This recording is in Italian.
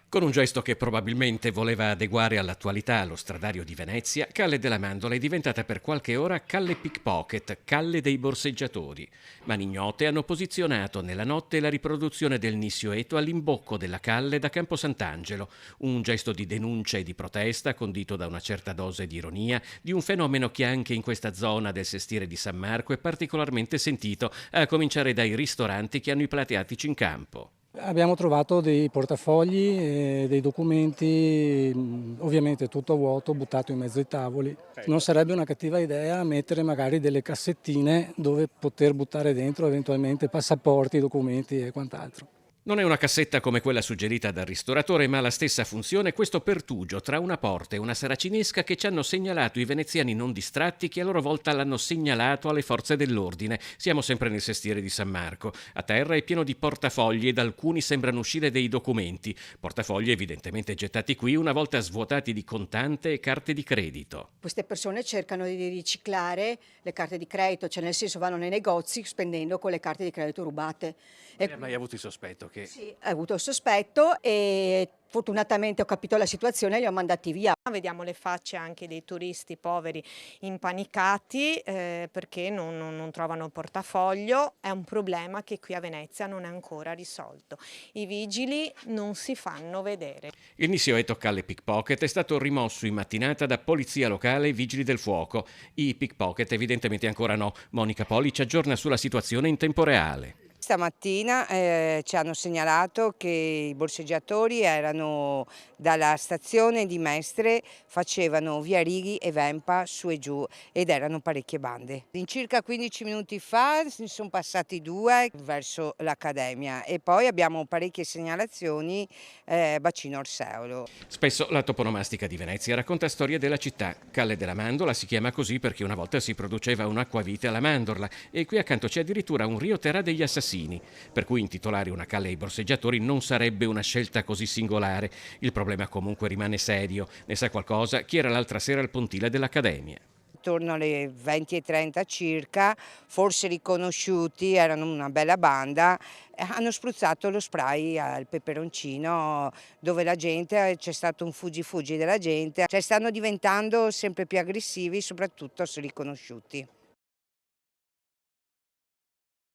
Con un gesto che probabilmente voleva adeguare all'attualità lo stradario di Venezia, Calle della Mandola è diventata per qualche ora Calle Pickpocket, Calle dei borseggiatori. Mani ignote hanno posizionato nella notte la riproduzione del Nissioeto all'imbocco della Calle da Campo Sant'Angelo, un gesto di denuncia e di protesta condito da una certa dose di ironia di un fenomeno che anche in questa zona del sestiere di San Marco è particolarmente sentito, a cominciare dai ristoranti che hanno i plateatici in campo. Abbiamo trovato dei portafogli e dei documenti, ovviamente tutto vuoto, buttato in mezzo ai tavoli. Non sarebbe una cattiva idea mettere magari delle cassettine dove poter buttare dentro eventualmente passaporti, documenti e quant'altro. Non è una cassetta come quella suggerita dal ristoratore, ma ha la stessa funzione questo pertugio tra una porta e una saracinesca che ci hanno segnalato i veneziani non distratti che a loro volta l'hanno segnalato alle forze dell'ordine. Siamo sempre nel sestiere di San Marco. A terra è pieno di portafogli e da alcuni sembrano uscire dei documenti. Portafogli evidentemente gettati qui una volta svuotati di contante e carte di credito. Queste persone cercano di riciclare le carte di credito, cioè nel senso vanno nei negozi spendendo con le carte di credito rubate. Non hai mai avuto il sospetto che... Sì, ho avuto il sospetto e fortunatamente ho capito la situazione e li ho mandati via. Vediamo le facce anche dei turisti poveri impanicati perché non trovano il portafoglio. È un problema che qui a Venezia non è ancora risolto. I vigili non si fanno vedere. Il Nissioeto Calle Pickpocket è stato rimosso in mattinata da polizia locale e vigili del fuoco. I pickpocket evidentemente ancora no. Monica Poli ci aggiorna sulla situazione in tempo reale. Stamattina ci hanno segnalato che i borseggiatori erano dalla stazione di Mestre, facevano via Righi e Vempa su e giù ed erano parecchie bande. In circa 15 minuti fa ne sono passati due verso l'Accademia e poi abbiamo parecchie segnalazioni bacino Orseolo. Spesso la toponomastica di Venezia racconta storie della città. Calle della Mandola si chiama così perché una volta si produceva un'acquavite alla mandorla e qui accanto c'è addirittura un Rio Terra degli Assassini, per cui intitolare una calle ai borseggiatori non sarebbe una scelta così singolare. Il problema comunque rimane serio. Ne sa qualcosa chi era l'altra sera al pontile dell'Accademia? Attorno alle 20:30 circa, forse riconosciuti, erano una bella banda, hanno spruzzato lo spray al peperoncino dove la gente, c'è stato un fuggi-fuggi della gente, cioè stanno diventando sempre più aggressivi, soprattutto se riconosciuti.